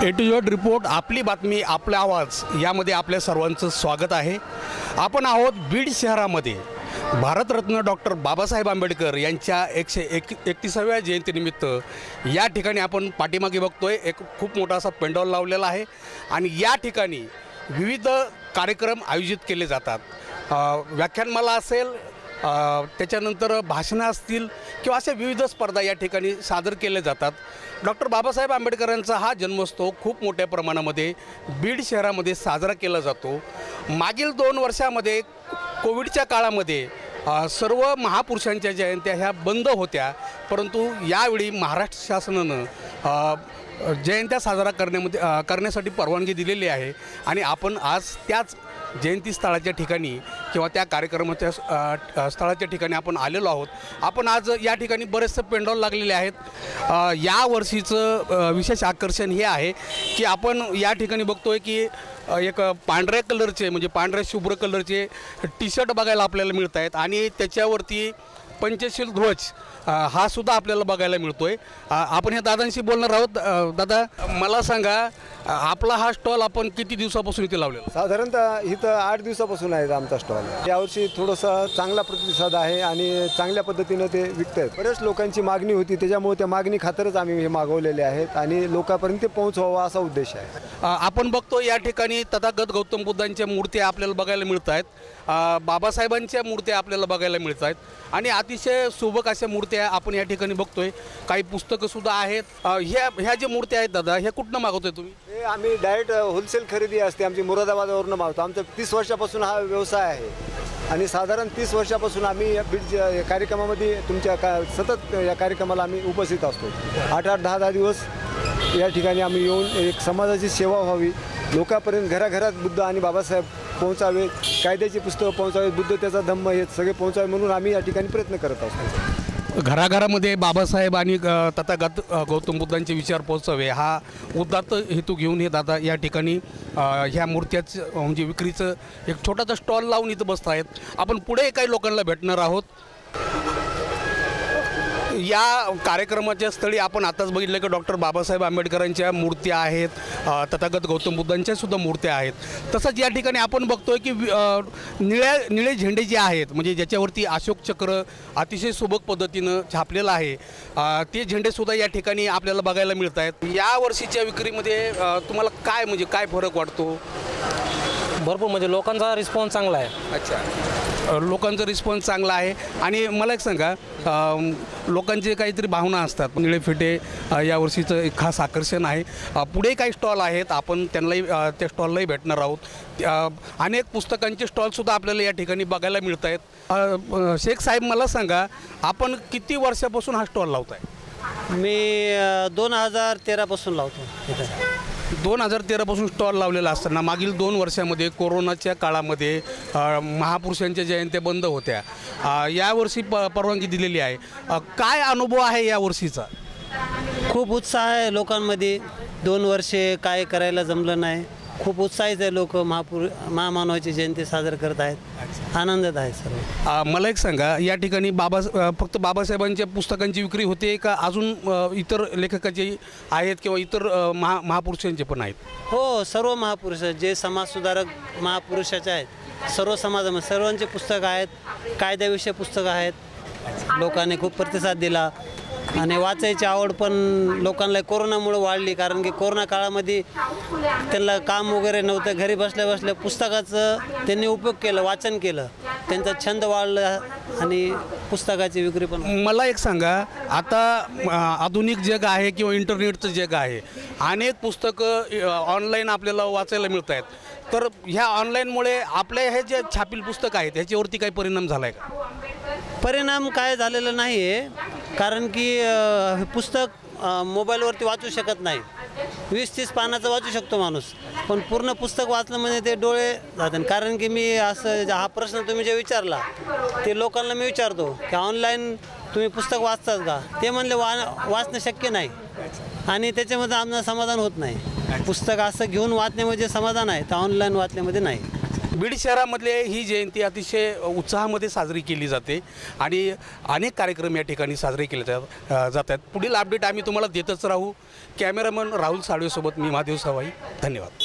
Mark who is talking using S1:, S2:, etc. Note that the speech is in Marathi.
S1: ए टू झेड रिपोर्ट, आपली बातमी आपला आवाज यामध्ये आपल्या सर्वांचं स्वागत आहे। आपण आहोत बीड शहरामध्ये भारतरत्न डॉक्टर बाबासाहेब आंबेडकर यांच्या 131व्या जयंतीनिमित्त या ठिकाणी आपण पाठीमागे बघतोय एक खूप मोठा असा पेंडॉल लावलेला आहे आणि या ठिकाणी विविध कार्यक्रम आयोजित केले जातात। व्याख्यानमाला असेल, त्याच्यानंतर भाषणं असतील किंवा अशा विविध स्पर्धा या ठिकाणी सादर केले जातात। डॉक्टर बाबासाहेब आंबेडकरांचा हा जन्मोत्सव खूप मोठ्या प्रमाणामध्ये बीड शहरामध्ये साजरा केला जातो। मागील 2 वर्षामध्ये कोविडच्या काळामध्ये सर्व महापुरुषांच्या जयंत्या ह्या बंद होत्या, परंतु यावेळी महाराष्ट्र शासनानं जयंत्या साजरा करण्यासाठी परवानगी दिलेली आहे आणि आपण आज त्याच जयंती स्थळाच्या ठिकाणी किंवा त्या कार्यक्रमाच्या स्थळाच्या ठिकाणी आपण आलेलो आहोत। आपण आज या ठिकाणी बरेचसे पेंडॉल लागलेले आहेत। या वर्षीचं विशेष आकर्षण हे आहे की आपण या ठिकाणी बघतोय की एक पांढऱ्या कलरचे म्हणजे पांढऱ्या शुभ्र कलरचे टी शर्ट बघायला आपल्याला मिळत आहेत आणि त्याच्यावरती पंचशील ध्वज हा सुद्धा आपल्याला बघायला मिळतोय। आपण ह्या दादांशी बोलणार आहोत। दादा, मला सांगा, आपला हा स्टॉल आपण किती दिवसापासून इथे लावलेला?
S2: साधारणतः इथं 8 दिवसापासून आहे आमचा स्टॉल। यावर्षी थोडंसं चांगला प्रतिसाद आहे आणि चांगल्या पद्धतीनं ते विकत आहेत। बरेच लोकांची मागणी होती, त्याच्यामुळे त्या मागणी खातरच आम्ही हे मागवलेले आहेत आणि लोकांपर्यंत ते पोहोचवावा असा उद्देश आहे।
S1: आपण बघतो या ठिकाणी तथागत गौतम बुद्धांच्या मूर्त्या आपल्याला बघायला मिळत आहेत, बाबासाहेबांच्या मूर्त्या आपल्याला बघायला मिळत आहेत आणि अतिशय सुबक अशा मूर्त्या आपण या ठिकाणी बघतोय। काही पुस्तकं सुद्धा आहेत। ह्या ज्या मूर्त्या आहेत दादा, ह्या कुठनं मागवतोय तुम्ही?
S2: हे आम्ही डायरेक्ट होलसेल खरेदी असते आमची, मुरादाबादवरून मागवतो। आमचा 30 वर्षापासून हा व्यवसाय आहे आणि साधारण 30 वर्षापासून आम्ही बीड कार्यक्रमामध्ये तुमच्या सतत या कार्यक्रमाला आम्ही उपस्थित असतो। 8-8, 10-10 दिवस या ठिकाणी आम्ही येऊन एक समाजाची सेवा व्हावी, लोकांपर्यंत घराघरात बुद्ध आणि बाबासाहेब पोहोचावे, कायद्याची पुस्तकं पोहोचावे, बुद्ध त्याचा धम्म हे सगळे पोहोचावे म्हणून आम्ही या ठिकाणी प्रयत्न करत असतो।
S1: घराघरामध्ये बाबासाहेब आणि तथागत गौतम बुद्धांचे विचार पोहोचावे हा उदात्त हेतू घेऊन हे दादा या ठिकाणी ह्या मूर्त्याचं म्हणजे विक्रीचं एक छोटासा स्टॉल लावून इथं बसत आहेत। आपण पुढे काही लोकांना भेटणार आहोत। या कार्यक्रमाच्या स्थळी आपण आताच बघितलं की डॉक्टर बाबासाहेब आंबेडकरांच्या मूर्त्या आहेत, तथागत गौतम बुद्धांच्या सुद्धा मूर्त्या आहेत। तसंच या ठिकाणी आपण बघतोय की निळे झेंडे जे आहेत म्हणजे ज्याच्यावरती अशोक चक्र अतिशय सुबक पद्धतीनं छापलेलं आहे, ते झेंडेसुद्धा या ठिकाणी आपल्याला बघायला मिळत आहेत। या वर्षीच्या विक्रीमध्ये तुम्हाला काय फरक वाटतो?
S3: भरपूर म्हणजे लोकांचा रिस्पॉन्स चांगला आहे।
S1: अच्छा, लोकांचा रिस्पॉन्स चांगला आहे। आणि मला एक सांगा, लोकांचे काहीतरी भावना असतात, निळे फेटे यावर्षीचं एक खास आकर्षण आहे। पुढे काही स्टॉल आहेत, आपण त्यांनाही त्या स्टॉललाही भेटणार आहोत। अनेक पुस्तकांचे स्टॉलसुद्धा आपल्याला या ठिकाणी बघायला मिळत आहेत। शेख साहेब, मला सांगा, आपण किती वर्षापासून हा स्टॉल लावत आहे?
S3: मी 2013 पासून लावतो।
S1: 2013 पासून स्टॉल लावलेला असताना मागील 2 वर्षामध्ये कोरोनाच्या काळामध्ये महापुरुषांच्या जयंत्या बंद होत्या, यावर्षी परवानगी दिलेली आहे। काय अनुभव आहे या वर्षीचा?
S3: खूप उत्साह आहे लोकांमध्ये। 2 वर्षे काय करायला जमलं नाही, खूप उत्साहित आहे लोक। महामानवाची जयंती साजरी करत आहेत, आनंदात आहे सर्व।
S1: मला एक सांगा, या ठिकाणी फक्त बाबासाहेबांच्या पुस्तकांची विक्री होते का अजून इतर लेखकाचे आहेत किंवा इतर महापुरुषांचे पण आहेत?
S3: हो, सर्व महापुरुष जे समाजसुधारक महापुरुषाचे आहेत, सर्व समाजामध्ये सर्वांचे पुस्तकं आहेत, कायद्याविषयी पुस्तकं आहेत। लोकांनी खूप प्रतिसाद दिला आणि वाचायची आवड पण लोकांना कोरोनामुळे वाढली, कारण की कोरोना काळामध्ये त्यांना काम वगैरे नव्हतं, घरी बसल्या बसल्या पुस्तकाचं त्यांनी उपयोग केलं, वाचन केलं, त्यांचा छंद वाढला आणि पुस्तकाची विक्री पण।
S1: मला एक सांगा, आता आधुनिक जग आहे किंवा इंटरनेटचं जग आहे, अनेक पुस्तकं ऑनलाईन आपल्याला वाचायला मिळत आहेत, तर ह्या ऑनलाईनमुळे आपल्या हे जे छापील पुस्तक आहेत ह्याच्यावरती काही परिणाम झाला आहे का?
S3: परिणाम काय झालेला नाही आहे, कारण की हे पुस्तक मोबाईलवरती वाचू शकत नाही। 20-30 पानाचं वाचू शकतो माणूस, पण पूर्ण पुस्तक वाचलं म्हणजे ते डोळे जातात। कारण की मी असं हा प्रश्न तुम्ही जे विचारला ते लोकांना मी विचारतो की ऑनलाईन तुम्ही पुस्तक वाचतात का? ते म्हणले वाचणं शक्य नाही आणि त्याच्यामध्ये आमचं समाधान होत नाही। पुस्तक असं घेऊन वाचण्यामध्ये समाधान आहे, तर ऑनलाईन वाचण्यामध्ये नाही।
S1: बीड शहरामधले ही जयंती अतिशय उत्साहामध्ये साजरी केली जाते आणि अनेक कार्यक्रम या ठिकाणी साजरे केले जातात. पुढील अपडेट आम्ही तुम्हाला देतच राहू. कॅमेरामन राहुल साळवेसोबत मी महादेव सवाई. धन्यवाद.